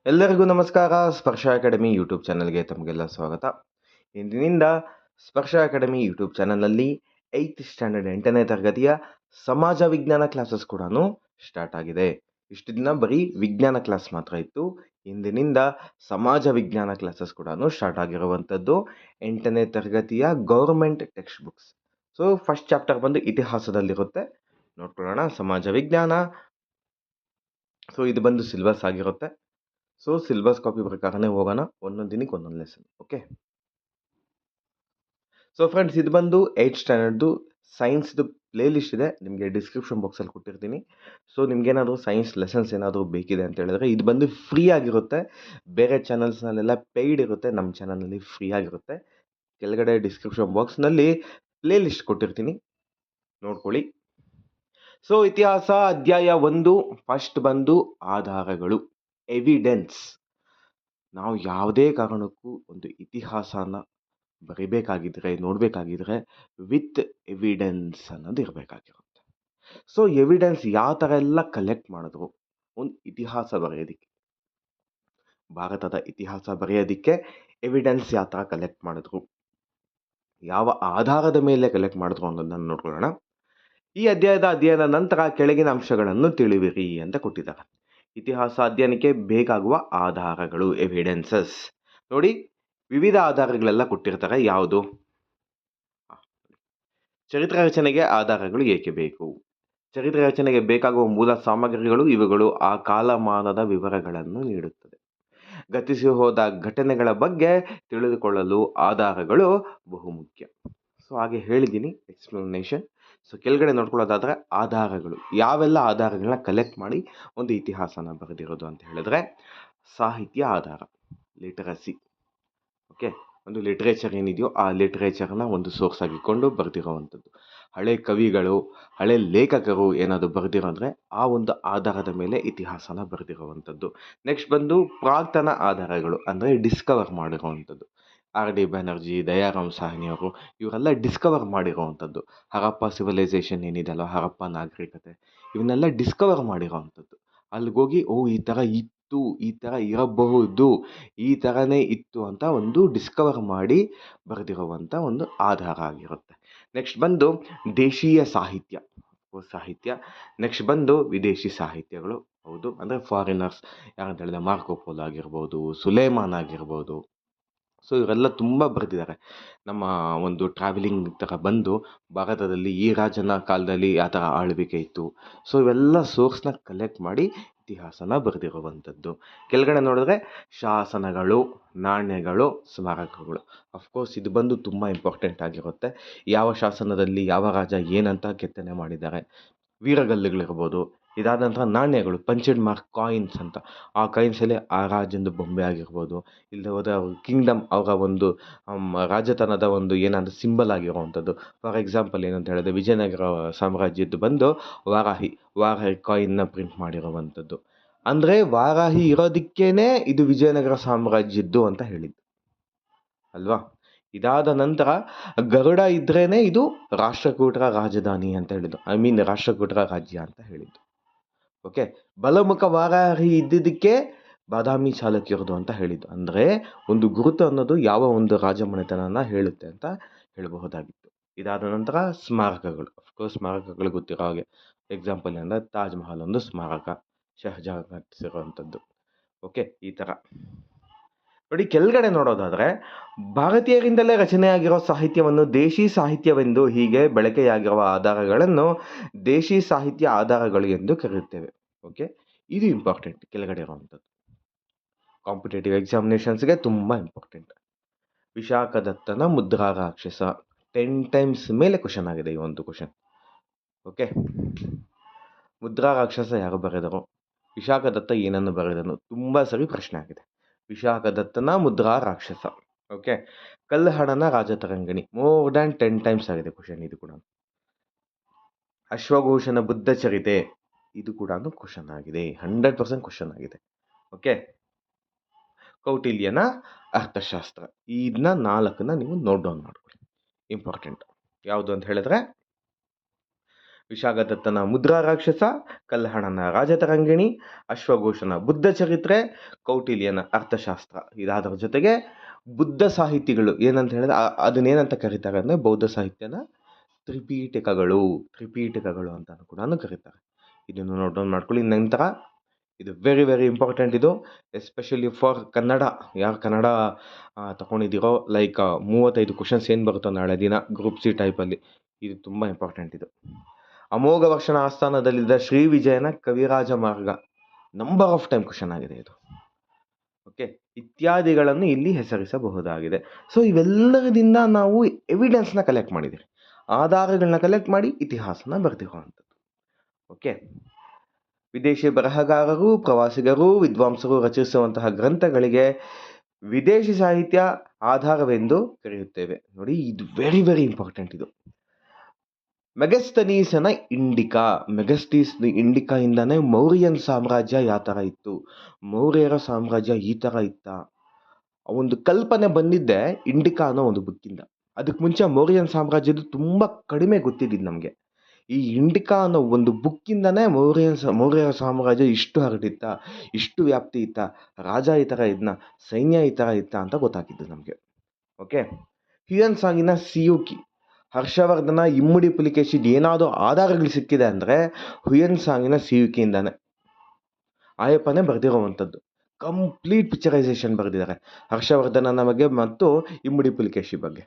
ಎಲ್ಲರಿಗೂ ನಮಸ್ಕಾರ. ಸ್ಪರ್ಶ ಅಕಾಡೆಮಿ ಯೂಟ್ಯೂಬ್ ಚಾನಲ್ಗೆ ತಮಗೆಲ್ಲ ಸ್ವಾಗತ. ಇಂದಿನಿಂದ ಸ್ಪರ್ಶ ಅಕಾಡೆಮಿ ಯೂಟ್ಯೂಬ್ ಚಾನಲ್ನಲ್ಲಿ 8th ಸ್ಟ್ಯಾಂಡರ್ಡ್ 8ನೇ ತರಗತಿಯ ಸಮಾಜ ವಿಜ್ಞಾನ ಕ್ಲಾಸಸ್ ಕೂಡ ಸ್ಟಾರ್ಟ್ ಆಗಿದೆ. ಇಷ್ಟು ದಿನ ಬರೀ ವಿಜ್ಞಾನ ಕ್ಲಾಸ್ ಮಾತ್ರ ಇತ್ತು. ಇಂದಿನಿಂದ ಸಮಾಜ ವಿಜ್ಞಾನ ಕ್ಲಾಸಸ್ ಕೂಡ ಸ್ಟಾರ್ಟ್ ಆಗಿರುವಂಥದ್ದು 8ನೇ ತರಗತಿಯ government text books. So first chapter ಬಂದು ಇತಿಹಾಸದಲ್ಲಿರುತ್ತೆ, ನೋಡ್ಕೊಳ್ಳೋಣ. ಸಮಾಜ ವಿಜ್ಞಾನ, ಸೊ ಇದು ಬಂದು ಸಿಲೆಬಸ್ ಆಗಿರುತ್ತೆ. ಸೊ ಸಿಲೆಬಸ್ ಕಾಪಿ ಪ್ರಕಾರನೇ ಹೋಗೋಣ, ಒಂದೊಂದು ದಿನಕ್ಕೆ ಒಂದೊಂದು ಲೆಸನ್. ಓಕೆ, ಸೊ ಫ್ರೆಂಡ್ಸ್, ಇದು ಬಂದು 8th ಸ್ಟ್ಯಾಂಡರ್ಡ್ದು ಸೈನ್ಸ್ದು ಪ್ಲೇ ಲಿಸ್ಟ್ ಇದೆ, ನಿಮಗೆ ಡಿಸ್ಕ್ರಿಪ್ಷನ್ ಬಾಕ್ಸಲ್ಲಿ ಕೊಟ್ಟಿರ್ತೀನಿ. ಸೊ ನಿಮ್ಗೇನಾದರೂ ಸೈನ್ಸ್ ಲೆಸನ್ಸ್ ಏನಾದರೂ ಬೇಕಿದೆ ಅಂತ ಹೇಳಿದ್ರೆ ಇದು ಬಂದು ಫ್ರೀ ಆಗಿರುತ್ತೆ. ಬೇರೆ ಚಾನಲ್ಸ್ನಲ್ಲೆಲ್ಲ ಪೇಯ್ಡ್ ಇರುತ್ತೆ, ನಮ್ಮ ಚಾನಲ್ನಲ್ಲಿ ಫ್ರೀ ಆಗಿರುತ್ತೆ. ಕೆಳಗಡೆ ಡಿಸ್ಕ್ರಿಪ್ಷನ್ ಬಾಕ್ಸ್ನಲ್ಲಿ ಪ್ಲೇ ಲಿಸ್ಟ್ ಕೊಟ್ಟಿರ್ತೀನಿ, ನೋಡ್ಕೊಳ್ಳಿ. ಸೊ ಇತಿಹಾಸ ಅಧ್ಯಾಯ 1 ಫಸ್ಟ್ ಬಂದು ಆಧಾರಗಳು, ಎವಿಡೆನ್ಸ್. ನಾವು ಯಾವುದೇ ಕಾರಣಕ್ಕೂ ಒಂದು ಇತಿಹಾಸನ ಬರಿಬೇಕಾಗಿದ್ರೆ, ನೋಡಬೇಕಾಗಿದ್ರೆ ವಿತ್ ಎವಿಡೆನ್ಸ್ ಅನ್ನೋದು ಇರಬೇಕಾಗಿರುತ್ತೆ. ಸೊ ಎವಿಡೆನ್ಸ್ ಯಾವ ಥರ ಎಲ್ಲ ಕಲೆಕ್ಟ್ ಮಾಡಿದ್ರು ಒಂದು ಇತಿಹಾಸ ಬರೆಯೋದಕ್ಕೆ, ಭಾರತದ ಇತಿಹಾಸ ಬರೆಯೋದಕ್ಕೆ ಎವಿಡೆನ್ಸ್ ಯಾವ ಥರ ಕಲೆಕ್ಟ್ ಮಾಡಿದ್ರು, ಯಾವ ಆಧಾರದ ಮೇಲೆ ಕಲೆಕ್ಟ್ ಮಾಡಿದ್ರು ಅನ್ನೋದನ್ನು ನೋಡ್ಕೊಳ್ಳೋಣ. ಈ ಅಧ್ಯಯನದ ನಂತರ ಕೆಳಗಿನ ಅಂಶಗಳನ್ನು ತಿಳಿವಿರಿ ಅಂತ ಕೊಟ್ಟಿದ್ದಾರೆ. ಇತಿಹಾಸ ಅಧ್ಯಯನಕ್ಕೆ ಬೇಕಾಗುವ ಆಧಾರಗಳು, ಎವಿಡೆನ್ಸಸ್. ನೋಡಿ, ವಿವಿಧ ಆಧಾರಗಳೆಲ್ಲ ಕೊಟ್ಟಿರ್ತಾರೆ. ಯಾವುದು? ಚರಿತ್ರೆ ರಚನೆಗೆ ಆಧಾರಗಳು ಏಕೆ ಬೇಕು? ಚರಿತ್ರೆ ರಚನೆಗೆ ಬೇಕಾಗುವ ಮೂಲ ಸಾಮಗ್ರಿಗಳು ಇವುಗಳು ಆ ಕಾಲಮಾನದ ವಿವರಗಳನ್ನು ನೀಡುತ್ತದೆ. ಗತಿಸಿ ಹೋದ ಘಟನೆಗಳ ಬಗ್ಗೆ ತಿಳಿದುಕೊಳ್ಳಲು ಆಧಾರಗಳು ಬಹುಮುಖ್ಯ. ಸೊ ಹಾಗೆ ಹೇಳಿದ್ದೀನಿ, ಎಕ್ಸ್ಪ್ಲನೇಷನ್. ಸೊ ಕೆಳಗಡೆ ನೋಡ್ಕೊಳ್ಳೋದಾದರೆ ಆಧಾರಗಳು, ಯಾವೆಲ್ಲ ಆಧಾರಗಳನ್ನ ಕಲೆಕ್ಟ್ ಮಾಡಿ ಒಂದು ಇತಿಹಾಸನ ಬರೆದಿರೋದು ಅಂತ ಹೇಳಿದ್ರೆ, ಸಾಹಿತ್ಯ ಆಧಾರ, ಲಿಟರಸಿ. ಓಕೆ, ಒಂದು ಲಿಟ್ರೇಚರ್ ಏನಿದೆಯೋ ಆ ಲಿಟ್ರೇಚರ್ನ ಒಂದು ಸೋರ್ಸ್ ಆಗಿಕೊಂಡು ಬರೆದಿರೋವಂಥದ್ದು. ಹಳೆ ಕವಿಗಳು, ಹಳೆ ಲೇಖಕರು ಏನಾದರೂ ಬರೆದಿರೋ ಅಂದರೆ ಆ ಒಂದು ಆಧಾರದ ಮೇಲೆ ಇತಿಹಾಸನ ಬರೆದಿರೋವಂಥದ್ದು. ನೆಕ್ಸ್ಟ್ ಬಂದು ಪ್ರಾಕ್ತನ ಆಧಾರಗಳು, ಅಂದರೆ ಡಿಸ್ಕವರ್ ಮಾಡಿರೋವಂಥದ್ದು. ಆರ್ ಡಿ ಬ್ಯಾನರ್ಜಿ, ದಯಾರಾಮ್ ಸಾಹ್ನಿ ಅವರು, ಇವರೆಲ್ಲ ಡಿಸ್ಕವರ್ ಮಾಡಿರೋವಂಥದ್ದು. ಹರಪ್ಪ ಸಿವಿಲೈಸೇಷನ್ ಏನಿದೆಯಲ್ಲ, ಹರಪ್ಪ ನಾಗರಿಕತೆ, ಇವನ್ನೆಲ್ಲ ಡಿಸ್ಕವರ್ ಮಾಡಿರೋವಂಥದ್ದು. ಅಲ್ಲಿಗೋಗಿ ಈ ಥರ ಇತ್ತು, ಈ ಥರ ಇರಬಹುದು, ಈ ಥರನೇ ಇತ್ತು ಅಂತ ಒಂದು ಡಿಸ್ಕವರ್ ಮಾಡಿ ಬರೆದಿರುವಂಥ ಒಂದು ಆಧಾರ ಆಗಿರುತ್ತೆ. ನೆಕ್ಸ್ಟ್ ಬಂದು ದೇಶೀಯ ಸಾಹಿತ್ಯ, ಸಾಹಿತ್ಯ. ನೆಕ್ಸ್ಟ್ ಬಂದು ವಿದೇಶಿ ಸಾಹಿತ್ಯಗಳು, ಹೌದು, ಅಂದರೆ ಫಾರಿನರ್ಸ್ ಯಾರಂತ ಹೇಳಿದ್ರೆ ಮಾರ್ಕೋ ಪೋಲೋ ಆಗಿರ್ಬೋದು, ಸುಲೇಮಾನ್ ಆಗಿರ್ಬೋದು. ಸೊ ಇವರೆಲ್ಲ ತುಂಬ ಬರೆದಿದ್ದಾರೆ. ನಮ್ಮ ಒಂದು ಟ್ರಾವೆಲಿಂಗ್ ಥರ ಬಂದು ಭಾರತದಲ್ಲಿ ಈ ರಾಜನ ಕಾಲದಲ್ಲಿ ಯಾವ ಥರ ಆಳ್ವಿಕೆ ಇತ್ತು. ಸೊ ಇವೆಲ್ಲ ಸೋರ್ಸ್ನ ಕಲೆಕ್ಟ್ ಮಾಡಿ ಇತಿಹಾಸನ ಬರೆದಿರುವಂಥದ್ದು. ಕೆಳಗಡೆ ನೋಡಿದ್ರೆ ಶಾಸನಗಳು, ನಾಣ್ಯಗಳು, ಸ್ಮಾರಕಗಳು. ಅಫ್ಕೋರ್ಸ್ ಇದು ಬಂದು ತುಂಬ ಇಂಪಾರ್ಟೆಂಟ್ ಆಗಿರುತ್ತೆ. ಯಾವ ಶಾಸನದಲ್ಲಿ ಯಾವ ರಾಜ ಏನಂತ ಕೆತ್ತನೆ ಮಾಡಿದ್ದಾರೆ, ವೀರಗಲ್ಲುಗಳಿರ್ಬೋದು. ಇದಾದ ನಂತರ ನಾಣ್ಯಗಳು, ಪಂಚೆಡ್ ಮಾರ್ಕ್ ಕಾಯಿನ್ಸ್ ಅಂತ, ಆ ಕಾಯಿನ್ಸಲ್ಲಿ ಆ ರಾಜಂದು ಬೊಂಬೆ ಆಗಿರ್ಬೋದು, ಇಲ್ಲದೆ ಹೋದರೆ ಅವ್ರ ಕಿಂಗ್ಡಮ್, ಅವರ ಒಂದು ರಾಜತನದ ಒಂದು ಏನಾದರೂ ಸಿಂಬಲ್ ಆಗಿರುವಂಥದ್ದು. ಫಾರ್ ಎಕ್ಸಾಂಪಲ್ ಏನಂತ ಹೇಳಿದ್ರೆ, ವಿಜಯನಗರ ಸಾಮ್ರಾಜ್ಯದ್ದು ಬಂದು ವಾರಾಹಿ ಕಾಯಿನ್ನ ಪ್ರಿಂಟ್ ಮಾಡಿರುವಂಥದ್ದು. ಅಂದರೆ ವಾರಾಹಿ ಇರೋದಕ್ಕೇನೆ ಇದು ವಿಜಯನಗರ ಸಾಮ್ರಾಜ್ಯದ್ದು ಅಂತ ಹೇಳಿದ್ದು ಅಲ್ವಾ. ಇದಾದ ನಂತರ ಗರುಡ ಇದ್ರೇನೆ ಇದು ರಾಷ್ಟ್ರಕೂಟರ ರಾಜಧಾನಿ ಅಂತ ಹೇಳಿದ್ದು, ರಾಷ್ಟ್ರಕೂಟರ ರಾಜ್ಯ ಅಂತ ಹೇಳಿದ್ದು. ಓಕೆ, ಬಲಮುಖ ವಾರಾಹಿ ಇದ್ದಿದ್ದಕ್ಕೆ ಬಾದಾಮಿ ಚಾಲುಕ್ಯರದು ಅಂತ ಹೇಳಿದ್ದು. ಅಂದರೆ ಒಂದು ಗುರುತು ಅನ್ನೋದು ಯಾವ ಒಂದು ರಾಜಮನೆತನನ ಹೇಳುತ್ತೆ ಅಂತ ಹೇಳಬಹುದಾಗಿತ್ತು. ಇದಾದ ನಂತರ ಸ್ಮಾರಕಗಳು, ಅಫ್ಕೋರ್ಸ್ ಸ್ಮಾರಕಗಳು ಗೊತ್ತಿರೋ ಹಾಗೆ. ಎಕ್ಸಾಂಪಲ್ ಅಂದರೆ ತಾಜ್ ಮಹಲ್ ಒಂದು ಸ್ಮಾರಕ, ಶಹಜಹಾನ್ ಕಟ್ಟಿಸಿರುವಂಥದ್ದು. ಓಕೆ, ಈ ಥರ ನೋಡಿ. ಕೆಳಗಡೆ ನೋಡೋದಾದರೆ, ಭಾರತೀಯರಿಂದಲೇ ರಚನೆಯಾಗಿರೋ ಸಾಹಿತ್ಯವನ್ನು ದೇಶಿ ಸಾಹಿತ್ಯವೆಂದು, ಹೀಗೆ ಬಳಕೆಯಾಗಿರುವ ಆಧಾರಗಳನ್ನು ದೇಶಿ ಸಾಹಿತ್ಯ ಆಧಾರಗಳು ಎಂದು ಕರೆಯುತ್ತೇವೆ. ಓಕೆ, ಇದು ಇಂಪಾರ್ಟೆಂಟ್. ಕೆಳಗಡೆ ಇರುವಂಥದ್ದು ಕಾಂಪಿಟೇಟಿವ್ ಎಕ್ಸಾಮಿನೇಷನ್ಸ್ಗೆ ತುಂಬ ಇಂಪಾರ್ಟೆಂಟ್. ವಿಶಾಖದತ್ತನ ಮುದ್ರಾ ರಾಕ್ಷಸ 10 ಟೈಮ್ಸ್ ಮೇಲೆ ಕ್ವಶನ್ ಆಗಿದೆ ಈ ಒಂದು ಕ್ವಶನ್. ಓಕೆ, ಮುದ್ರಾ ರಾಕ್ಷಸ ಯಾರು ಬರೆದರು, ವಿಶಾಖದತ್ತ ಏನನ್ನು ಬರೆದನು, ತುಂಬ ಸರಿ ಪ್ರಶ್ನೆ ಆಗಿದೆ. ವಿಶಾಖದತ್ತನ ಮುದ್ರಾ ರಾಕ್ಷಸ. Okay, ಕಲ್ಲಹಡನ Rajatarangini, more than 10 times ಆಗಿದೆ ಕ್ವಶನ್. ಇದು ಕೂಡ ಅಶ್ವಘೋಷನ ಬುದ್ಧ ಚರಿತೆ, ಇದು ಕೂಡ ಕ್ವಶನ್ ಆಗಿದೆ, 100% ಕ್ವಶನ್ ಆಗಿದೆ. ಓಕೆ, ಕೌಟಿಲ್ಯನ ಅರ್ಥಶಾಸ್ತ್ರ. ಇದನ್ನ 4ನ್ನ ನೀವು ನೋಟ್ ಡೌನ್ ಮಾಡ್ಕೊಳ್ಳಿ, ಇಂಪಾರ್ಟೆಂಟ್. ಯಾವುದು ಅಂತ ಹೇಳಿದ್ರೆ ವಿಶಾಖದತ್ತನ ಮುದ್ರಾ ರಾಕ್ಷಸ, ಕಲ್ಹಣನ ರಾಜತರಂಗಿಣಿ, ಅಶ್ವಘೋಷನ ಬುದ್ಧ ಚರಿತ್ರೆ, ಕೌಟಿಲ್ಯನ ಅರ್ಥಶಾಸ್ತ್ರ. ಇದಾದರ ಜೊತೆಗೆ ಬುದ್ಧ ಸಾಹಿತಿಗಳು ಏನಂತ ಹೇಳಿದ್ರೆ ಅದನ್ನೇನಂತ ಕರೀತಾರೆ ಅಂದರೆ ಬೌದ್ಧ ಸಾಹಿತ್ಯನ ತ್ರಿಪೀಠಿಕಗಳು ಅಂತಾನು ಕೂಡ ಕರೀತಾರೆ. ಇದನ್ನು ನೋಟ್ ಡೌನ್ ಮಾಡ್ಕೊಳ್ಳಿ. ನಂತರ ಇದು ವೆರಿ ವೆರಿ ಇಂಪಾರ್ಟೆಂಟ್, ಇದು ಎಸ್ಪೆಷಲಿ ಫಾರ್ ಕನ್ನಡ. ಯಾರು ಕನ್ನಡ ತಗೊಂಡಿದ್ದೀರೋ, ಲೈಕ್ 35 ಕ್ವಶನ್ಸ್ ಏನು ಬರುತ್ತೋ ನಾಳೆ ದಿನ ಗ್ರೂಪ್ ಸಿ ಟೈಪಲ್ಲಿ, ಇದು ತುಂಬ ಇಂಪಾರ್ಟೆಂಟ್. ಇದು ಅಮೋಘ ವರ್ಷನ ಆಸ್ಥಾನದಲ್ಲಿದ್ದ ಶ್ರೀ ವಿಜಯನ ಕವಿರಾಜ ಮಾರ್ಗ ನಂಬರ್ ಆಫ್ ಟೈಮ್ ಕ್ವಶನ್ ಆಗಿದೆ ಇದು. ಓಕೆ, ಇತ್ಯಾದಿಗಳನ್ನು ಇಲ್ಲಿ ಹೆಸರಿಸಬಹುದಾಗಿದೆ. ಸೊ ಇವೆಲ್ಲದಿಂದ ನಾವು ಎವಿಡೆನ್ಸ್ನ ಕಲೆಕ್ಟ್ ಮಾಡಿದ್ದೀವಿ, ಆಧಾರಗಳನ್ನ ಕಲೆಕ್ಟ್ ಮಾಡಿ ಇತಿಹಾಸನ ಬರೆದಿರುವಂಥದ್ದು. ಓಕೆ, ವಿದೇಶಿ ಬರಹಗಾರರು, ಪ್ರವಾಸಿಗರು, ವಿದ್ವಾಂಸರು ರಚಿಸುವಂತಹ ಗ್ರಂಥಗಳಿಗೆ ವಿದೇಶಿ ಸಾಹಿತ್ಯ ಆಧಾರವೆಂದು ಕರೆಯುತ್ತೇವೆ. ನೋಡಿ, ಇದು ವೆರಿ ವೆರಿ ಇಂಪಾರ್ಟೆಂಟ್. ಇದು ಮೆಗಸ್ತನೀಸನ ಇಂಡಿಕಾಯಿಂದನೇ ಮೌರ್ಯನ್ ಸಾಮ್ರಾಜ್ಯ ಯಾವ ಥರ ಇತ್ತು, ಮೌರ್ಯರ ಸಾಮ್ರಾಜ್ಯ ಈ ಥರ ಇತ್ತ, ಒಂದು ಕಲ್ಪನೆ ಬಂದಿದ್ದೆ ಇಂಡಿಕಾ ಅನ್ನೋ ಒಂದು ಬುಕ್ಕಿಂದ. ಅದಕ್ಕೆ ಮುಂಚೆ ಮೌರ್ಯನ್ ಸಾಮ್ರಾಜ್ಯದ ತುಂಬ ಕಡಿಮೆ ಗೊತ್ತಿದ್ದಿದ್ದು ನಮಗೆ. ಈ ಇಂಡಿಕಾ ಅನ್ನೋ ಒಂದು ಬುಕ್ಕಿಂದನೇ ಮೌರ್ಯರ ಸಾಮ್ರಾಜ್ಯ ಇಷ್ಟು ಹರಡಿತ್ತ, ಇಷ್ಟು ವ್ಯಾಪ್ತಿ ಇತ್ತ, ರಾಜ ಈ ಥರ ಇದ್ನ, ಸೈನ್ಯ ಈ ಥರ ಇತ್ತ ಅಂತ ಗೊತ್ತಾಗಿದ್ದು ನಮಗೆ. ಓಕೆ, ಹ್ಯುಯನ್ ಸಾಂಗಿನ ಸಿಯುಕಿ, ಹರ್ಷವರ್ಧನ ಇಮ್ಮಡಿ ಪುಲಿಕೇಶಿದ್ ಏನಾದರೂ ಆಧಾರಗಳು ಸಿಕ್ಕಿದೆ ಅಂದರೆ ಹ್ಯುಯನ್ ಸಾಂಗಿನ ಸಿಯುಕಿಯಿಂದಾನೆ. ಆಯಪ್ಪನೇ ಬರೆದಿರುವಂಥದ್ದು, ಕಂಪ್ಲೀಟ್ ಪಿಕ್ಚರೈಸೇಷನ್ ಬರೆದಿದ್ದಾರೆ ಹರ್ಷವರ್ಧನನ ಬಗ್ಗೆ ಮತ್ತು ಇಮ್ಮಡಿ ಪುಲಿಕೇಶಿ ಬಗ್ಗೆ.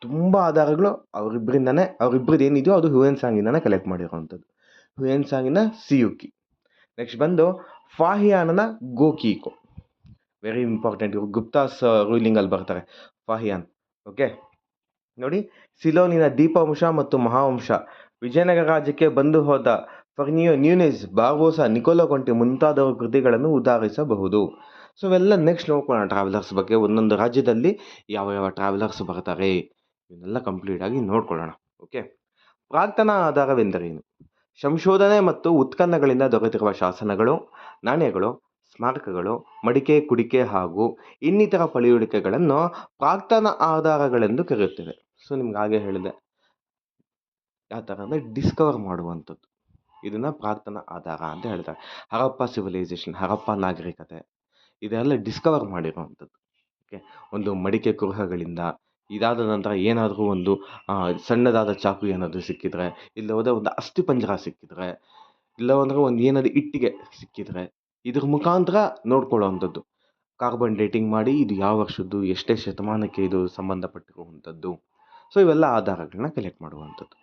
ತುಂಬ ಆಧಾರಗಳು ಅವರಿಬ್ಬರದ್ದು ಏನಿದೆಯೋ ಅದು ಹ್ಯುಯನ್ ಸಾಂಗಿಂದನೇ ಕಲೆಕ್ಟ್ ಮಾಡಿರುವಂಥದ್ದು. ಹ್ಯುಯನ್ ಸಾಂಗಿನ ಸಿಯುಕಿ. ನೆಕ್ಸ್ಟ್ ಬಂದು ಫಾಹಿಯಾನನ ಗೋಕೀಕೋ, ವೆರಿ ಇಂಪಾರ್ಟೆಂಟ್. ಇವರು ಗುಪ್ತಾಸ್ ರೂಲಿಂಗಲ್ಲಿ ಬರ್ತಾರೆ ಫಾಹಿಯಾನ್. ಓಕೆ ನೋಡಿ, ಸಿಲೋನಿನ ದೀಪವಂಶ ಮತ್ತು ಮಹಾವಂಶ, ವಿಜಯನಗರ ರಾಜ್ಯಕ್ಕೆ ಬಂದು ಹೋದ ಫರ್ನಿಯೋ ನ್ಯೂನೆಸ್, ಬಾರ್ಬೋಸಾ, ನಿಕೋಲೋ ಕೊಂಟಿ ಮುಂತಾದವರ ಕೃತಿಗಳನ್ನು ಉದಾಹರಿಸಬಹುದು. ಸೊ ಇವೆಲ್ಲ ನೆಕ್ಸ್ಟ್ ನೋಡ್ಕೊಳ್ಳೋಣ ಟ್ರಾವೆಲರ್ಸ್ ಬಗ್ಗೆ. ಒಂದೊಂದು ರಾಜ್ಯದಲ್ಲಿ ಯಾವ ಯಾವ ಟ್ರಾವೆಲರ್ಸ್ ಬರ್ತಾರೆ ಇವನ್ನೆಲ್ಲ ಕಂಪ್ಲೀಟಾಗಿ ನೋಡ್ಕೊಳ್ಳೋಣ. ಓಕೆ, ಪ್ರಾಕ್ತನ ಆಧಾರವೆಂದರೇನು? ಸಂಶೋಧನೆ ಮತ್ತು ಉತ್ಖನನಗಳಿಂದ ದೊರೆತಿರುವ ಶಾಸನಗಳು, ನಾಣ್ಯಗಳು, ಸ್ಮಾರಕಗಳು, ಮಡಿಕೆ, ಕುಡಿಕೆ ಹಾಗೂ ಇನ್ನಿತರ ಪಳೆಯುಳಿಕೆಗಳನ್ನು ಪ್ರಾಕ್ತನ ಆಧಾರಗಳೆಂದು ಕರೆಯುತ್ತೇವೆ. ಸೊ ನಿಮ್ಗೆ ಹಾಗೆ ಹೇಳಿದೆ, ಯಾವ ಥರ ಅಂದರೆ ಡಿಸ್ಕವರ್ ಮಾಡುವಂಥದ್ದು, ಇದನ್ನು ಪ್ರಾಕ್ತನ ಆಧಾರ ಅಂತ ಹೇಳ್ತಾರೆ. ಹರಪ್ಪ ಸಿವಿಲೈಸೇಷನ್, ಹರಪ್ಪ ನಾಗರಿಕತೆ, ಇದೆಲ್ಲ ಡಿಸ್ಕವರ್ ಮಾಡಿರುವಂಥದ್ದು. ಓಕೆ, ಒಂದು ಮಡಿಕೆ ಕುರುಹಗಳಿಂದ, ಇದಾದ ನಂತರ ಏನಾದರೂ ಒಂದು ಸಣ್ಣದಾದ ಚಾಕು ಏನಾದರೂ ಸಿಕ್ಕಿದ್ರೆ, ಇಲ್ಲವಾದ ಒಂದು ಅಸ್ಥಿಪಂಜರ ಸಿಕ್ಕಿದ್ರೆ, ಇಲ್ಲವಂದ್ರೆ ಒಂದು ಏನಾದರೂ ಇಟ್ಟಿಗೆ ಸಿಕ್ಕಿದ್ರೆ, ಇದ್ರ ಮುಖಾಂತರ ನೋಡ್ಕೊಳ್ಳೋವಂಥದ್ದು. ಕಾರ್ಬನ್ ಡೇಟಿಂಗ್ ಮಾಡಿ ಇದು ಯಾವ ವರ್ಷದ್ದು, ಎಷ್ಟೇ ಶತಮಾನಕ್ಕೆ ಇದು ಸಂಬಂಧಪಟ್ಟಿರುವಂಥದ್ದು. ಸೊ ಇವೆಲ್ಲ ಆಧಾರಗಳನ್ನ ಕಲೆಕ್ಟ್ ಮಾಡುವಂಥದ್ದು.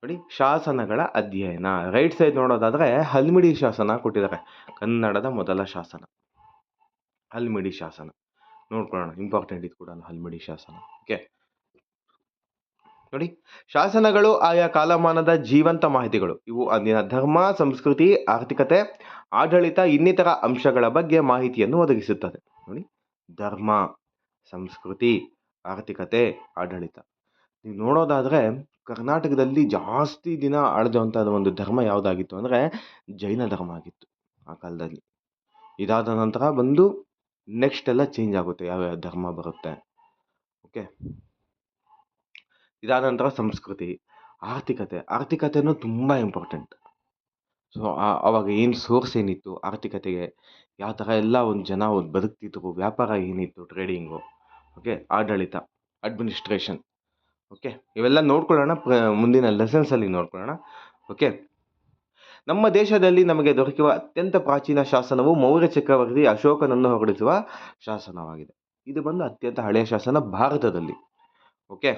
ನೋಡಿ, ಶಾಸನಗಳ ಅಧ್ಯಯನ. ರೈಟ್ ಸೈಡ್ ನೋಡೋದಾದರೆ ಹಲ್ಮಿಡಿ ಶಾಸನ ಕೊಟ್ಟಿದ್ದಾರೆ, ಕನ್ನಡದ ಮೊದಲ ಶಾಸನ ಹಲ್ಮಿಡಿ ಶಾಸನ. ನೋಡ್ಕೊಳ್ಳೋಣ, ಇಂಪಾರ್ಟೆಂಟ್ ಇದು ಕೂಡ ಹಲ್ಮಿಡಿ ಶಾಸನ. ಓಕೆ ನೋಡಿ, ಶಾಸನಗಳು ಆಯಾ ಕಾಲಮಾನದ ಜೀವಂತ ಮಾಹಿತಿಗಳು. ಇವು ಅಂದಿನ ಧರ್ಮ, ಸಂಸ್ಕೃತಿ, ಆರ್ಥಿಕತೆ, ಆಡಳಿತ ಇನ್ನಿತರ ಅಂಶಗಳ ಬಗ್ಗೆ ಮಾಹಿತಿಯನ್ನು ಒದಗಿಸುತ್ತದೆ. ನೋಡಿ, ಧರ್ಮ, ಸಂಸ್ಕೃತಿ, ಆರ್ಥಿಕತೆ, ಆಡಳಿತ. ನೀವು ನೋಡೋದಾದರೆ ಕರ್ನಾಟಕದಲ್ಲಿ ಜಾಸ್ತಿ ದಿನ ಆಳಿದಂಥ ಒಂದು ಧರ್ಮ ಯಾವುದಾಗಿತ್ತು ಅಂದರೆ ಜೈನ ಧರ್ಮ ಆಗಿತ್ತು ಆ ಕಾಲದಲ್ಲಿ. ಇದಾದ ನಂತರ ಬಂದು ನೆಕ್ಸ್ಟ್ ಎಲ್ಲ ಚೇಂಜ್ ಆಗುತ್ತೆ, ಯಾವ್ಯಾವ ಧರ್ಮ ಬರುತ್ತೆ. ಓಕೆ, ಇದಾದ ನಂತರ ಸಂಸ್ಕೃತಿ, ಆರ್ಥಿಕತೆನೂ ತುಂಬ ಇಂಪಾರ್ಟೆಂಟ್. ಸೊ ಆವಾಗ ಏನು ಸೋರ್ಸ್ ಏನಿತ್ತು ಆರ್ಥಿಕತೆಗೆ, ಯಾವ ಥರ ಎಲ್ಲ ಒಂದು ಜನ ಬದುಕ್ತಿದ್ರು, ವ್ಯಾಪಾರ ಏನಿತ್ತು, ಟ್ರೇಡಿಂಗು. ಓಕೆ, ಆಡಳಿತ, ಅಡ್ಮಿನಿಸ್ಟ್ರೇಷನ್. ಓಕೆ, ಇವೆಲ್ಲ ನೋಡ್ಕೊಳ್ಳೋಣ, ಮುಂದಿನ ಲೆಸನ್ಸಲ್ಲಿ ನೋಡ್ಕೊಳ್ಳೋಣ. ಓಕೆ, ನಮ್ಮ ದೇಶದಲ್ಲಿ ನಮಗೆ ದೊರಕುವ ಅತ್ಯಂತ ಪ್ರಾಚೀನ ಶಾಸನವು ಮೌರ್ಯ ಚಕ್ರವರ್ತಿ ಅಶೋಕನನ್ನು ಹೊರಡಿಸುವ ಶಾಸನವಾಗಿದೆ. ಇದು ಬಂದು ಅತ್ಯಂತ ಹಳೆಯ ಶಾಸನ ಭಾರತದಲ್ಲಿ. ಓಕೆ,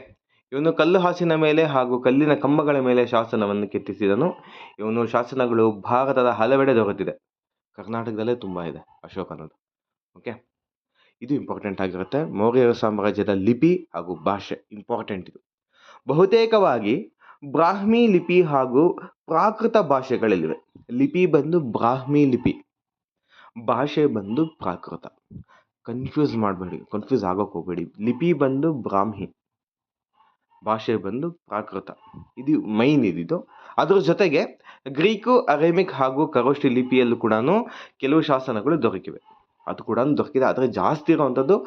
ಇವನು ಕಲ್ಲು ಹಾಸಿನ ಮೇಲೆ ಹಾಗೂ ಕಲ್ಲಿನ ಕಂಬಗಳ ಮೇಲೆ ಶಾಸನವನ್ನು ಕೆತ್ತಿಸಿದನು. ಇವನು ಶಾಸನಗಳು ಭಾರತದ ಹಲವೆಡೆ ದೊರೆತಿದೆ, ಕರ್ನಾಟಕದಲ್ಲೇ ತುಂಬ ಇದೆ ಅಶೋಕನದು. ಓಕೆ, ಇದು ಇಂಪಾರ್ಟೆಂಟ್ ಆಗಿರುತ್ತೆ. ಮೌರ್ಯ ಸಾಮ್ರಾಜ್ಯದ ಲಿಪಿ ಹಾಗೂ ಭಾಷೆ ಇಂಪಾರ್ಟೆಂಟ್. ಇದು ಬಹುತೇಕವಾಗಿ ಬ್ರಾಹ್ಮಿ ಲಿಪಿ ಹಾಗೂ ಪ್ರಾಕೃತ ಭಾಷೆಗಳಲ್ಲಿವೆ. ಲಿಪಿ ಬಂದು ಬ್ರಾಹ್ಮಿ ಲಿಪಿ, ಭಾಷೆ ಬಂದು ಪ್ರಾಕೃತ. ಕನ್ಫ್ಯೂಸ್ ಆಗೋಕೆ ಹೋಗಬೇಡಿ. ಲಿಪಿ ಬಂದು ಬ್ರಾಹ್ಮಿ, ಭಾಷೆ ಬಂದು ಪ್ರಾಕೃತ. ಇದು ಮೈನ್ ಇದಿದು. ಅದರ ಜೊತೆಗೆ ಗ್ರೀಕು, ಅರೇಮಿಕ್ ಹಾಗೂ ಖರೋಷ್ಠಿ ಲಿಪಿಯಲ್ಲೂ ಕೂಡ ಕೆಲವು ಶಾಸನಗಳು ದೊರಕಿವೆ, ಅದು ಕೂಡ ದೊರಕಿದೆ. ಆದರೆ ಜಾಸ್ತಿ ಇರುವಂಥದ್ದು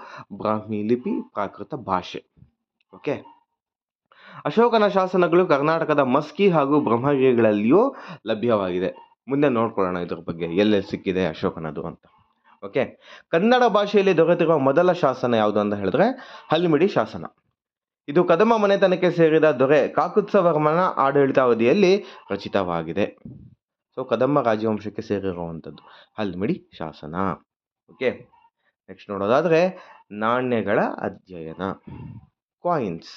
ಬ್ರಾಹ್ಮಿ ಲಿಪಿ, ಪ್ರಾಕೃತ ಭಾಷೆ. ಓಕೆ, ಅಶೋಕನ ಶಾಸನಗಳು ಕರ್ನಾಟಕದ ಮಸ್ಕಿ ಹಾಗೂ ಬ್ರಹ್ಮಗಿರಿಗಳಲ್ಲಿಯೂ ಲಭ್ಯವಾಗಿದೆ. ಮುಂದೆ ನೋಡ್ಕೊಳ್ಳೋಣ ಇದ್ರ ಬಗ್ಗೆ ಎಲ್ಲೆಲ್ಲಿ ಸಿಕ್ಕಿದೆ ಅಶೋಕನದು ಅಂತ. ಓಕೆ, ಕನ್ನಡ ಭಾಷೆಯಲ್ಲಿ ದೊರೆತಿರುವ ಮೊದಲ ಶಾಸನ ಯಾವುದು ಅಂತ ಹೇಳಿದ್ರೆ ಹಲ್ಮಿಡಿ ಶಾಸನ. ಇದು ಕದಂಬ ಮನೆತನಕ್ಕೆ ಸೇರಿದ ದೊರೆ ಕಾಕುತ್ಸವರ್ಮನ ಆಡಳಿತಾವಧಿಯಲ್ಲಿ ರಚಿತವಾಗಿದೆ. ಸೊ ಕದಂಬ ರಾಜವಂಶಕ್ಕೆ ಸೇರಿರುವಂಥದ್ದು ಹಲ್ಮಿಡಿ ಶಾಸನ. ಓಕೆ, ನೆಕ್ಸ್ಟ್ ನೋಡೋದಾದರೆ ನಾಣ್ಯಗಳ ಅಧ್ಯಯನ. ಕಾಯಿನ್ಸ್.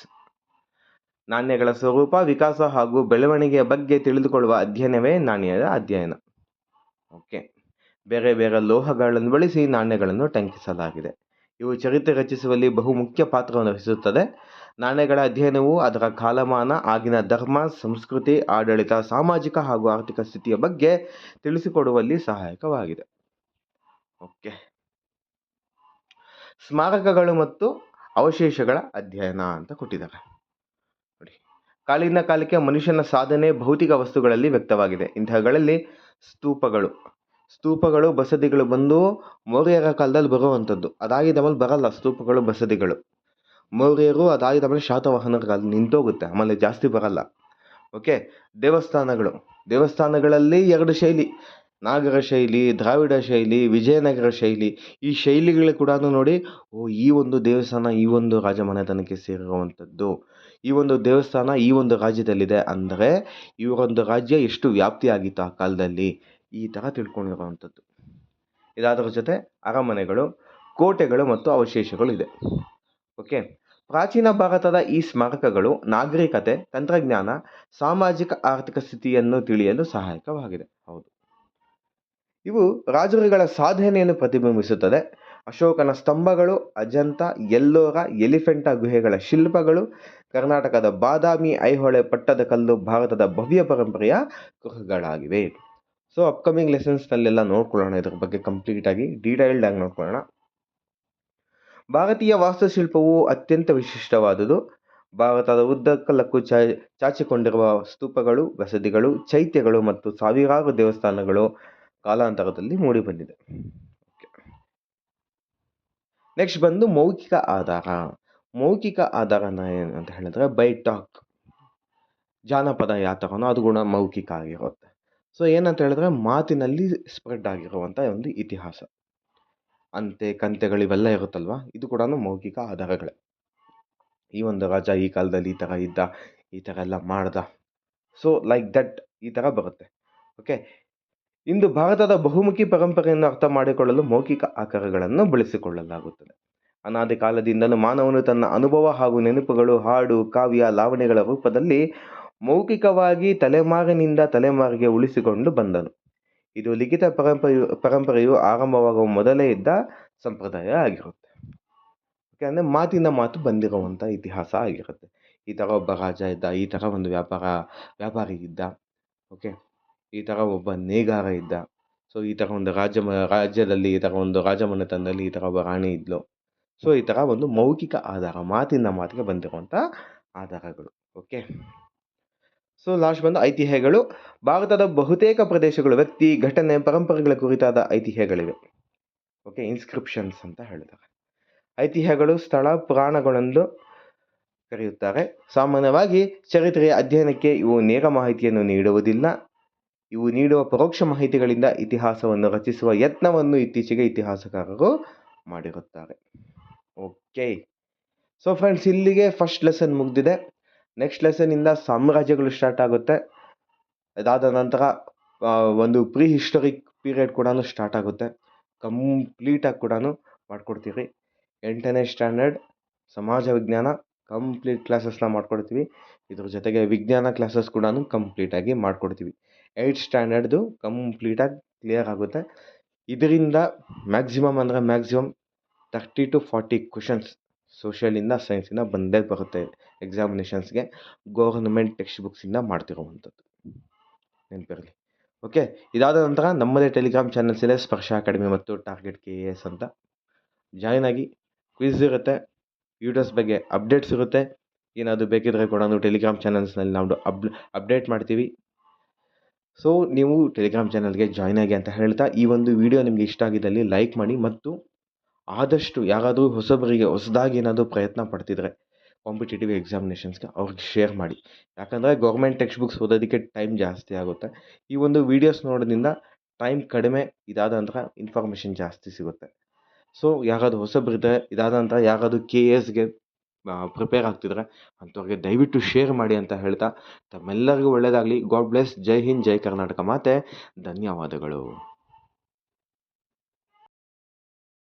ನಾಣ್ಯಗಳ ಸ್ವರೂಪ, ವಿಕಾಸ ಹಾಗೂ ಬೆಳವಣಿಗೆಯ ಬಗ್ಗೆ ತಿಳಿದುಕೊಳ್ಳುವ ಅಧ್ಯಯನವೇ ನಾಣ್ಯದ ಅಧ್ಯಯನ. ಓಕೆ, ಬೇರೆ ಬೇರೆ ಲೋಹಗಳನ್ನು ಬಳಸಿ ನಾಣ್ಯಗಳನ್ನು ಟಂಕಿಸಲಾಗಿದೆ. ಇವು ಚರಿತ್ರೆ ರಚಿಸುವಲ್ಲಿ ಬಹುಮುಖ್ಯ ಪಾತ್ರವನ್ನು ವಹಿಸುತ್ತದೆ. ನಾಣ್ಯಗಳ ಅಧ್ಯಯನವು ಅದರ ಕಾಲಮಾನ, ಆಗಿನ ಧರ್ಮ, ಸಂಸ್ಕೃತಿ, ಆಡಳಿತ, ಸಾಮಾಜಿಕ ಹಾಗೂ ಆರ್ಥಿಕ ಸ್ಥಿತಿಯ ಬಗ್ಗೆ ತಿಳಿಸಿಕೊಡುವಲ್ಲಿ ಸಹಾಯಕವಾಗಿದೆ. ಓಕೆ, ಸ್ಮಾರಕಗಳು ಮತ್ತು ಅವಶೇಷಗಳ ಅಧ್ಯಯನ ಅಂತ ಕೊಟ್ಟಿದ್ದಾರೆ ನೋಡಿ. ಕಾಲಿನ ಕಾಲಕ್ಕೆ ಮನುಷ್ಯನ ಸಾಧನೆ ಭೌತಿಕ ವಸ್ತುಗಳಲ್ಲಿ ವ್ಯಕ್ತವಾಗಿದೆ. ಇಂತಹಗಳಲ್ಲಿ ಸ್ತೂಪಗಳು ಬಸದಿಗಳು ಬಂದು ಮೌರ್ಯರ ಕಾಲದಲ್ಲಿ ಬರುವಂಥದ್ದು. ಅದಾಗಿದ ಮೇಲೆ ಬರಲ್ಲ ಸ್ತೂಪಗಳು ಬಸದಿಗಳು. ಮೌರ್ಯರು ಅದಾಗಿದ ಮೇಲೆ ಶಾತವಾಹನರ ಕಾಲ ನಿಂತೋಗುತ್ತೆ, ಆಮೇಲೆ ಜಾಸ್ತಿ ಬರಲ್ಲ. ಓಕೆ, ದೇವಸ್ಥಾನಗಳಲ್ಲಿ 2 ಶೈಲಿ, ನಾಗರ ಶೈಲಿ, ದ್ರಾವಿಡ ಶೈಲಿ, ವಿಜಯನಗರ ಶೈಲಿ. ಈ ಶೈಲಿಗಳು ಕೂಡ ನೋಡಿ, ಈ ಒಂದು ದೇವಸ್ಥಾನ ಈ ಒಂದು ರಾಜಮನೆತನಕ್ಕೆ ಸೇರಿರುವಂಥದ್ದು, ಈ ಒಂದು ದೇವಸ್ಥಾನ ಈ ಒಂದು ರಾಜ್ಯದಲ್ಲಿದೆ ಅಂದರೆ ಇವರೊಂದು ರಾಜ್ಯ ಎಷ್ಟು ವ್ಯಾಪ್ತಿಯಾಗಿತ್ತು ಆ ಕಾಲದಲ್ಲಿ, ಈ ಥರ ತಿಳ್ಕೊಂಡಿರುವಂಥದ್ದು. ಇದಾದರ ಜೊತೆ ಅರಮನೆಗಳು, ಕೋಟೆಗಳು ಮತ್ತು ಅವಶೇಷಗಳು ಇದೆ. ಓಕೆ, ಪ್ರಾಚೀನ ಭಾರತದ ಈ ಸ್ಮಾರಕಗಳು ನಾಗರಿಕತೆ, ತಂತ್ರಜ್ಞಾನ, ಸಾಮಾಜಿಕ ಆರ್ಥಿಕ ಸ್ಥಿತಿಯನ್ನು ತಿಳಿಯಲು ಸಹಾಯಕವಾಗಿದೆ. ಹೌದು, ಇವು ರಾಜರುಗಳ ಸಾಧನೆಯನ್ನು ಪ್ರತಿಬಿಂಬಿಸುತ್ತದೆ. ಅಶೋಕನ ಸ್ತಂಭಗಳು, ಅಜಂತ, ಎಲ್ಲೋರ, ಎಲಿಫೆಂಟಾ ಗುಹೆಗಳ ಶಿಲ್ಪಗಳು, ಕರ್ನಾಟಕದ ಬಾದಾಮಿ, ಐಹೊಳೆ ಪಟ್ಟದಕಲ್ಲು ಭಾರತದ ಭವ್ಯ ಪರಂಪರೆಯ ಕುರುಹುಗಳಾಗಿವೆ. ಸೊ ಅಪ್ಕಮಿಂಗ್ ಲೆಸನ್ಸ್ನಲ್ಲೆಲ್ಲ ನೋಡ್ಕೊಳ್ಳೋಣ, ಇದ್ರ ಬಗ್ಗೆ ಕಂಪ್ಲೀಟಾಗಿ ಡೀಟೈಲ್ಡ್ ಆಗಿ ನೋಡ್ಕೊಳ್ಳೋಣ. ಭಾರತೀಯ ವಾಸ್ತುಶಿಲ್ಪವು ಅತ್ಯಂತ ವಿಶಿಷ್ಟವಾದುದು. ಭಾರತದ ಉದ್ದಗಲಕ್ಕೂ ಚಾಚಿಕೊಂಡಿರುವ ಸ್ತೂಪಗಳು, ಬಸದಿಗಳು, ಚೈತ್ಯಗಳು ಮತ್ತು ಸಾವಿರಾರು ದೇವಸ್ಥಾನಗಳು ಕಾಲಾಂತರದಲ್ಲಿ ಮೂಡಿಬಂದಿದೆ. ನೆಕ್ಸ್ಟ್ ಬಂದು ಮೌಖಿಕ ಆಧಾರ. ಮೌಖಿಕ ಆಧಾರನ ಏನಂತ ಹೇಳಿದ್ರೆ ಬೈ ಟಾಕ್. ಜಾನಪದ ಯಾವ ಥರನೋ ಅದು ಕೂಡ ಮೌಖಿಕ ಆಗಿರುತ್ತೆ. ಸೊ ಏನಂತ ಹೇಳಿದ್ರೆ ಮಾತಿನಲ್ಲಿ ಸ್ಪ್ರೆಡ್ ಆಗಿರುವಂಥ ಒಂದು ಇತಿಹಾಸ. ಅಂತೆ ಕಂತೆಗಳು ಇವೆಲ್ಲ ಇರುತ್ತಲ್ವ, ಇದು ಕೂಡ ಮೌಖಿಕ ಆಧಾರಗಳೇ. ಈ ಒಂದು ರಾಜ ಈ ಕಾಲದಲ್ಲಿ ಈ ಥರ ಇದ್ದ, ಈ ಥರ ಎಲ್ಲ ಮಾಡ್ದ, ಸೊ ಲೈಕ್ ದಟ್ ಈ ಥರ ಬರುತ್ತೆ. ಓಕೆ, ಇಂದು ಭಾರತದ ಬಹುಮುಖಿ ಪರಂಪರೆಯನ್ನು ಅರ್ಥ ಮಾಡಿಕೊಳ್ಳಲು ಮೌಖಿಕ ಆಕಾರಗಳನ್ನು ಬಳಸಿಕೊಳ್ಳಲಾಗುತ್ತದೆ. ಅನಾದಿ ಕಾಲದಿಂದಲೂ ಮಾನವನು ತನ್ನ ಅನುಭವ ಹಾಗೂ ನೆನಪುಗಳು, ಹಾಡು, ಕಾವ್ಯ, ಲಾವಣಿಗಳ ರೂಪದಲ್ಲಿ ಮೌಖಿಕವಾಗಿ ತಲೆಮಾರಿನಿಂದ ತಲೆಮಾರಿಗೆ ಉಳಿಸಿಕೊಂಡು ಬಂದನು. ಇದು ಲಿಖಿತ ಪರಂಪರೆಯು ಆರಂಭವಾಗುವ ಮೊದಲೇ ಇದ್ದ ಸಂಪ್ರದಾಯ ಆಗಿರುತ್ತೆ. ಓಕೆ, ಅಂದರೆ ಮಾತಿನ ಮಾತು ಬಂದಿರುವಂಥ ಇತಿಹಾಸ ಆಗಿರುತ್ತೆ. ಈ ಥರ ಒಬ್ಬ ರಾಜ ಇದ್ದ, ಈ ಥರ ಒಂದು ವ್ಯಾಪಾರಿ ಇದ್ದ, ಓಕೆ, ಈ ಥರ ಒಬ್ಬ ನೇಗಾರ ಇದ್ದ, ಸೊ ಈ ಥರ ಒಂದು ರಾಜ್ಯದಲ್ಲಿ ಈ ಥರ ಒಂದು ರಾಜಮನೆತನದಲ್ಲಿ ಈ ಥರ ಒಬ್ಬ ರಾಣಿ ಇದ್ಲು. ಸೊ ಈ ಥರ ಒಂದು ಮೌಖಿಕ ಆಧಾರ, ಮಾತಿನ ಮಾತಿಗೆ ಬಂದಿರುವಂಥ ಆಧಾರಗಳು. ಓಕೆ, ಸೊ ಲಾಸ್ಟ್ ಬಂದು ಐತಿಹ್ಯಗಳು. ಭಾರತದ ಬಹುತೇಕ ಪ್ರದೇಶಗಳು ವ್ಯಕ್ತಿ, ಘಟನೆ, ಪರಂಪರೆಗಳ ಕುರಿತಾದ ಐತಿಹ್ಯಗಳಿವೆ. ಓಕೆ, ಇನ್ಸ್ಕ್ರಿಪ್ಷನ್ಸ್ ಅಂತ ಹೇಳ್ತಾರೆ. ಐತಿಹ್ಯಗಳು ಸ್ಥಳ ಪುರಾಣಗಳೆಂದು ಕರೆಯುತ್ತಾರೆ. ಸಾಮಾನ್ಯವಾಗಿ ಚರಿತ್ರೆಯ ಅಧ್ಯಯನಕ್ಕೆ ಇವು ನೇರ ಮಾಹಿತಿಯನ್ನು ನೀಡುವುದಿಲ್ಲ. ಇವು ನೀಡುವ ಪರೋಕ್ಷ ಮಾಹಿತಿಗಳಿಂದ ಇತಿಹಾಸವನ್ನು ರಚಿಸುವ ಯತ್ನವನ್ನು ಇತ್ತೀಚೆಗೆ ಇತಿಹಾಸಕಾರರು ಮಾಡಿರುತ್ತಾರೆ. ಓಕೆ, ಸೊ ಫ್ರೆಂಡ್ಸ್, ಇಲ್ಲಿಗೆ ಫಸ್ಟ್ ಲೆಸನ್ ಮುಗಿದಿದೆ. ನೆಕ್ಸ್ಟ್ ಲೆಸನ್ನಿಂದ ಸಾಮ್ರಾಜ್ಯಗಳು ಸ್ಟಾರ್ಟ್ ಆಗುತ್ತೆ. ಅದಾದ ನಂತರ ಒಂದು ಪ್ರೀ ಹಿಸ್ಟೋರಿಕ್ ಪೀರಿಯಡ್ ಕೂಡ ಸ್ಟಾರ್ಟ್ ಆಗುತ್ತೆ. ಕಂಪ್ಲೀಟಾಗಿ ಕೂಡ ಮಾಡ್ಕೊಡ್ತೀವಿ. 8ನೇ ಸ್ಟ್ಯಾಂಡರ್ಡ್ ಸಮಾಜ ವಿಜ್ಞಾನ ಕಂಪ್ಲೀಟ್ ಕ್ಲಾಸಸ್ನ ಮಾಡ್ಕೊಡ್ತೀವಿ. ಇದ್ರ ಜೊತೆಗೆ ವಿಜ್ಞಾನ ಕ್ಲಾಸಸ್ ಕೂಡ ಕಂಪ್ಲೀಟಾಗಿ ಮಾಡ್ಕೊಡ್ತೀವಿ. 8th ಸ್ಟ್ಯಾಂಡರ್ಡ್ದು ಕಂಪ್ಲೀಟಾಗಿ ಕ್ಲಿಯರ್ ಆಗುತ್ತೆ. ಇದರಿಂದ ಮ್ಯಾಕ್ಸಿಮಮ್ 30 to 40 ಕ್ವಶನ್ಸ್ ಸೋಷಿಯಲಿಂದ ಸೈನ್ಸಿಂದ ಬಂದೇ ಬರುತ್ತೆ ಎಕ್ಸಾಮಿನೇಷನ್ಸ್ಗೆ. ಗೌರ್ಮೆಂಟ್ ಟೆಕ್ಸ್ಟ್ ಬುಕ್ಸಿಂದ ಮಾಡ್ತಿರುವಂಥದ್ದು, ನೆನಪಿರಲಿ. ಓಕೆ, ಇದಾದ ನಂತರ ನಮ್ಮದೇ ಟೆಲಿಗ್ರಾಮ್ ಚಾನಲ್ಸ್ ಇದೆ, ಸ್ಪರ್ಶ ಅಕಾಡೆಮಿ ಮತ್ತು ಟಾರ್ಗೆಟ್ KAS ಅಂತ. ಜಾಯ್ನ್ ಆಗಿ. ಕ್ವಿಝ್ ಇರುತ್ತೆ, ವಿಡಿಯೋಸ್ ಬಗ್ಗೆ ಅಪ್ಡೇಟ್ಸ್ ಇರುತ್ತೆ. ಏನಾದರೂ ಬೇಕಿದ್ರೆ ಕೂಡ ಟೆಲಿಗ್ರಾಮ್ ಚಾನಲ್ಸ್ನಲ್ಲಿ ನಾವು ಅಪ್ಡೇಟ್ ಮಾಡ್ತೀವಿ. ಸೊ ನೀವು ಟೆಲಿಗ್ರಾಮ್ ಚಾನಲ್ಗೆ ಜಾಯ್ನ್ ಆಗಿ ಅಂತ ಹೇಳ್ತಾ, ಈ ಒಂದು ವಿಡಿಯೋ ನಿಮಗೆ ಇಷ್ಟ ಆಗಿದ್ದಲ್ಲಿ ಲೈಕ್ ಮಾಡಿ. ಮತ್ತು ಆದಷ್ಟು ಯಾರಾದರೂ ಹೊಸಬರಿಗೆ ಹೊಸದಾಗಿ ಏನಾದರೂ ಪ್ರಯತ್ನ ಪಡ್ತಿದ್ರೆ ಕಾಂಪಿಟೇಟಿವ್ ಎಕ್ಸಾಮಿನೇಷನ್ಸ್ಗೆ ಅವ್ರಿಗೆ ಶೇರ್ ಮಾಡಿ. ಯಾಕಂದರೆ ಗೌರ್ಮೆಂಟ್ ಟೆಕ್ಸ್ಟ್ ಬುಕ್ಸ್ ಓದೋದಕ್ಕೆ ಟೈಮ್ ಜಾಸ್ತಿ ಆಗುತ್ತೆ. ಈ ಒಂದು ವೀಡಿಯೋಸ್ ನೋಡೋದ್ರಿಂದ ಟೈಮ್ ಕಡಿಮೆ, ಇದಾದ ನಂತರ ಇನ್ಫಾರ್ಮೇಷನ್ ಜಾಸ್ತಿ ಸಿಗುತ್ತೆ. ಸೊ ಯಾರಾದ್ರು ಹೊಸಬರಿದ್ದರೆ, ಇದಾದ ನಂತರ ಯಾರಾದರೂ KASಗೆ ಪ್ರಿಪೇರ್ ಆಗ್ತಿದ್ರೆ ಅಂಥವ್ರಿಗೆ ದಯವಿಟ್ಟು ಶೇರ್ ಮಾಡಿ ಅಂತ ಹೇಳ್ತಾ, ತಮ್ಮೆಲ್ಲರಿಗೂ ಒಳ್ಳೆಯದಾಗಲಿ. God bless. ಜೈ ಹಿಂದ್, ಜೈ ಕರ್ನಾಟಕ ಮಾತೆ. ಧನ್ಯವಾದಗಳು.